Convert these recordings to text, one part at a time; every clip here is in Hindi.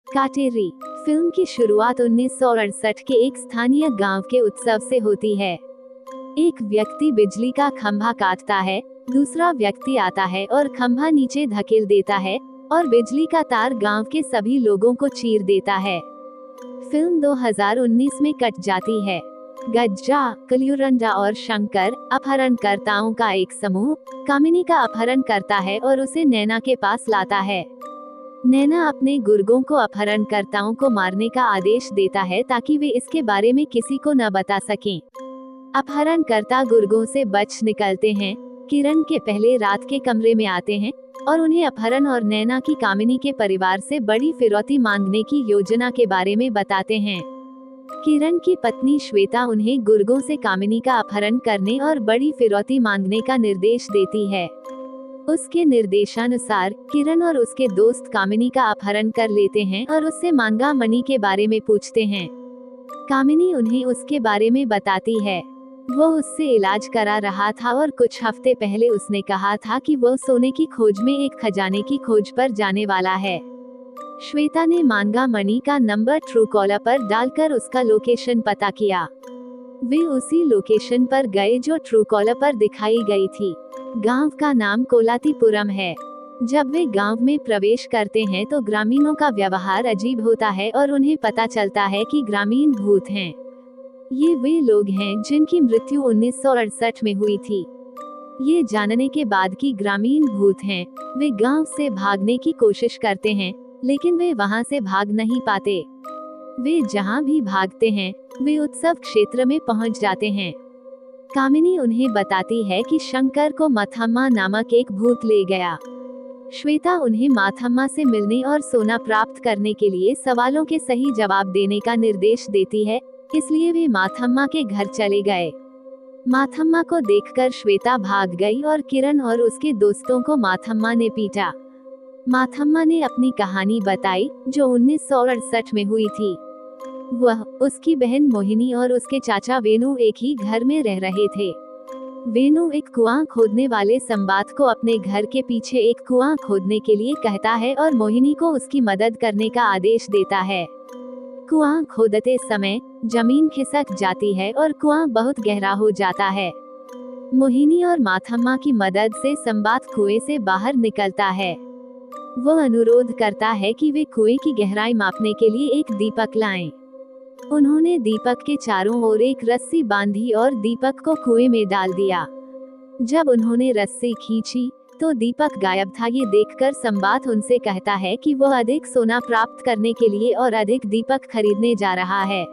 काटेरी फिल्म की शुरुआत 1968 के एक स्थानीय गांव के उत्सव से होती है। एक व्यक्ति बिजली का खंभा काटता है, दूसरा व्यक्ति आता है और खंभा नीचे धकेल देता है और बिजली का तार गांव के सभी लोगों को चीर देता है। फिल्म 2019 में कट जाती है। गज्जा, कलियुरंडा और शंकर अपहरणकर्ताओं का एक समूह कामिनी का अपहरण करता है और उसे नैना के पास लाता है। नैना अपने गुर्गों को अपहरणकर्ताओं को मारने का आदेश देता है ताकि वे इसके बारे में किसी को न बता सकें। अपहरणकर्ता गुर्गों से बच निकलते हैं। किरण के पहले रात के कमरे में आते हैं और उन्हें अपहरण और नैना की कामिनी के परिवार से बड़ी फिरौती मांगने की योजना के बारे में बताते हैं। किरण की पत्नी श्वेता उन्हें गुर्गों से कामिनी का अपहरण करने और बड़ी फिरौती मांगने का निर्देश देती है। उसके निर्देशानुसार किरण और उसके दोस्त कामिनी का अपहरण कर लेते हैं और उससे मांगा मनी के बारे में पूछते हैं। कामिनी उन्हें उसके बारे में बताती है। वो उससे इलाज करा रहा था और कुछ हफ्ते पहले उसने कहा था कि वो सोने की खोज में एक खजाने की खोज पर जाने वाला है। श्वेता ने मांगा मनी का नंबर ट्रू कॉलर पर डालकर उसका लोकेशन पता किया। वे उसी लोकेशन पर गए जो ट्रू कॉलर पर दिखाई गई थी। गांव का नाम कोलातीपुरम है। जब वे गांव में प्रवेश करते हैं तो ग्रामीणों का व्यवहार अजीब होता है और उन्हें पता चलता है कि ग्रामीण भूत हैं। ये वे लोग हैं जिनकी मृत्यु 1968 में हुई थी। ये जानने के बाद कि ग्रामीण भूत हैं, वे गांव से भागने की कोशिश करते हैं, लेकिन वे वहां से भाग नहीं पाते। वे जहां भी भागते हैं, वे उत्सव क्षेत्र में पहुंच जाते हैं। कामिनी उन्हें बताती है कि शंकर को माथम्मा नामक एक भूत ले गया। श्वेता उन्हें माथम्मा से मिलने और सोना प्राप्त करने के लिए सवालों के सही जवाब देने का निर्देश देती है, इसलिए वे माथम्मा के घर चले गए। माथम्मा को देखकर श्वेता भाग गई और किरण और उसके दोस्तों को माथम्मा ने पीटा। माथम्मा ने अपनी कहानी बताई जो 1968 में हुई थी। वह, उसकी बहन मोहिनी और उसके चाचा वेणु एक ही घर में रह रहे थे। वेणु एक कुआं खोदने वाले संबात को अपने घर के पीछे एक कुआं खोदने के लिए कहता है और मोहिनी को उसकी मदद करने का आदेश देता है। कुआं खोदते समय जमीन खिसक जाती है और कुआं बहुत गहरा हो जाता है। मोहिनी और माथम्मा की मदद से संबात कुएं से बाहर निकलता है। वो अनुरोध करता है कि वे कुएं की गहराई मापने के लिए एक दीपक लाएं। उन्होंने दीपक के चारों ओर एक रस्सी बांधी और दीपक को कुएं में डाल दिया। जब उन्होंने रस्सी खींची तो दीपक गायब था। ये देखकर संबात उनसे कहता है कि वो अधिक सोना प्राप्त करने के लिए और अधिक दीपक खरीदने जा रहा है।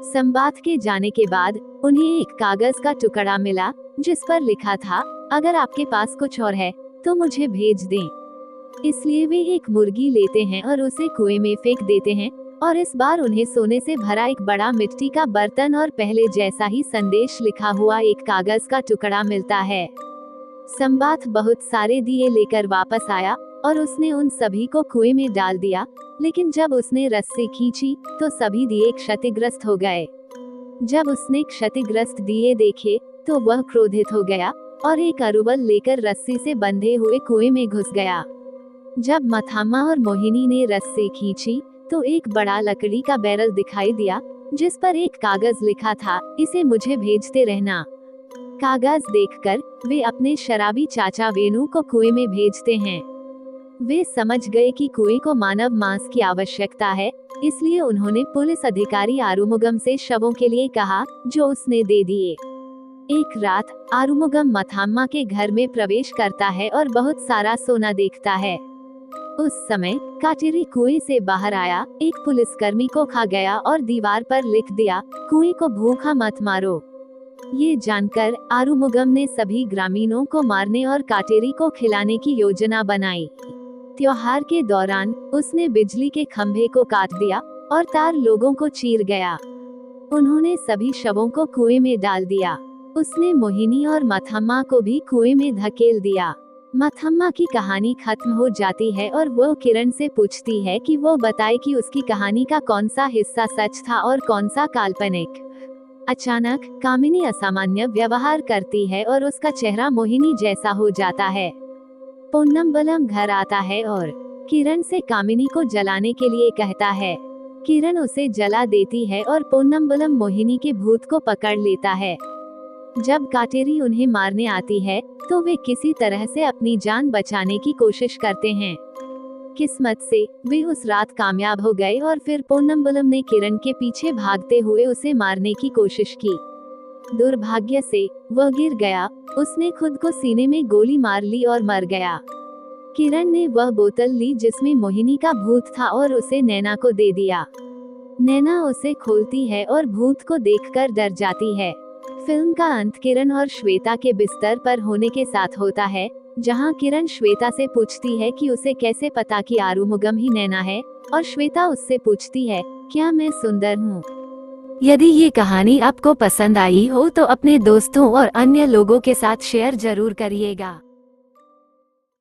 संबात के जाने के बाद उन्हें एक कागज का टुकड़ा मिला जिस पर लिखा था, अगर आपके पास कुछ और है तो मुझे भेज दें। इसलिए वे एक मुर्गी लेते हैं और उसे कुएं में फेंक देते हैं और इस बार उन्हें सोने से भरा एक बड़ा मिट्टी का बर्तन और पहले जैसा ही संदेश लिखा हुआ एक कागज का टुकड़ा मिलता है। संबात बहुत सारे दिए लेकर वापस आया और उसने उन सभी को कुएं में डाल दिया, लेकिन जब उसने रस्सी खींची तो सभी दिए क्षतिग्रस्त हो गए। जब उसने क्षतिग्रस्त दिए देखे तो वह क्रोधित हो गया और एक अरुवल लेकर रस्सी से बंधे हुए कुएं में घुस गया। जब माथम्मा और मोहिनी ने रस्सी खींची तो एक बड़ा लकड़ी का बैरल दिखाई दिया जिस पर एक कागज लिखा था, इसे मुझे भेजते रहना। कागज देखकर वे अपने शराबी चाचा वेणु को कुएं में भेजते हैं। वे समझ गए कि कुएं को मानव मांस की आवश्यकता है, इसलिए उन्होंने पुलिस अधिकारी आरुमुगम से शवों के लिए कहा, जो उसने दे दिए। एक रात आरुमुगम माथम्मा के घर में प्रवेश करता है और बहुत सारा सोना देखता है। उस समय काटेरी कुएं से बाहर आया, एक पुलिसकर्मी को खा गया और दीवार पर लिख दिया, कुएं को भूखा मत मारो। ये जानकर आरुमुगम ने सभी ग्रामीणों को मारने और काटेरी को खिलाने की योजना बनाई। त्योहार के दौरान उसने बिजली के खंभे को काट दिया और तार लोगों को चीर गया। उन्होंने सभी शवों को कुएं में डाल दिया। उसने मोहिनी और माथम्मा को भी कुएं में धकेल दिया। माथम्मा की कहानी खत्म हो जाती है और वो किरण से पूछती है कि वो बताए कि उसकी कहानी का कौन सा हिस्सा सच था और कौन सा काल्पनिक। अचानक कामिनी असामान्य व्यवहार करती है और उसका चेहरा मोहिनी जैसा हो जाता है। पोन्नम्बलम घर आता है और किरण से कामिनी को जलाने के लिए कहता है। किरण उसे जला देती है और पोन्नम्बलम मोहिनी के भूत को पकड़ लेता है। जब काटेरी उन्हें मारने आती है तो वे किसी तरह से अपनी जान बचाने की कोशिश करते हैं। किस्मत से वे उस रात कामयाब हो गए और फिर पोन्नम्बलम ने किरण के पीछे भागते हुए उसे मारने की कोशिश की। दुर्भाग्य से वह गिर गया, उसने खुद को सीने में गोली मार ली और मर गया। किरण ने वह बोतल ली जिसमें मोहिनी का भूत था और उसे नैना को दे दिया। नैना उसे खोलती है और भूत को देखकर डर जाती है। फिल्म का अंत किरण और श्वेता के बिस्तर पर होने के साथ होता है, जहां किरण श्वेता से पूछती है कि उसे कैसे पता कि आरुमुगम ही नैना है, और श्वेता उससे पूछती है, क्या मैं सुंदर हूँ? यदि ये कहानी आपको पसंद आई हो तो अपने दोस्तों और अन्य लोगों के साथ शेयर जरूर करिएगा।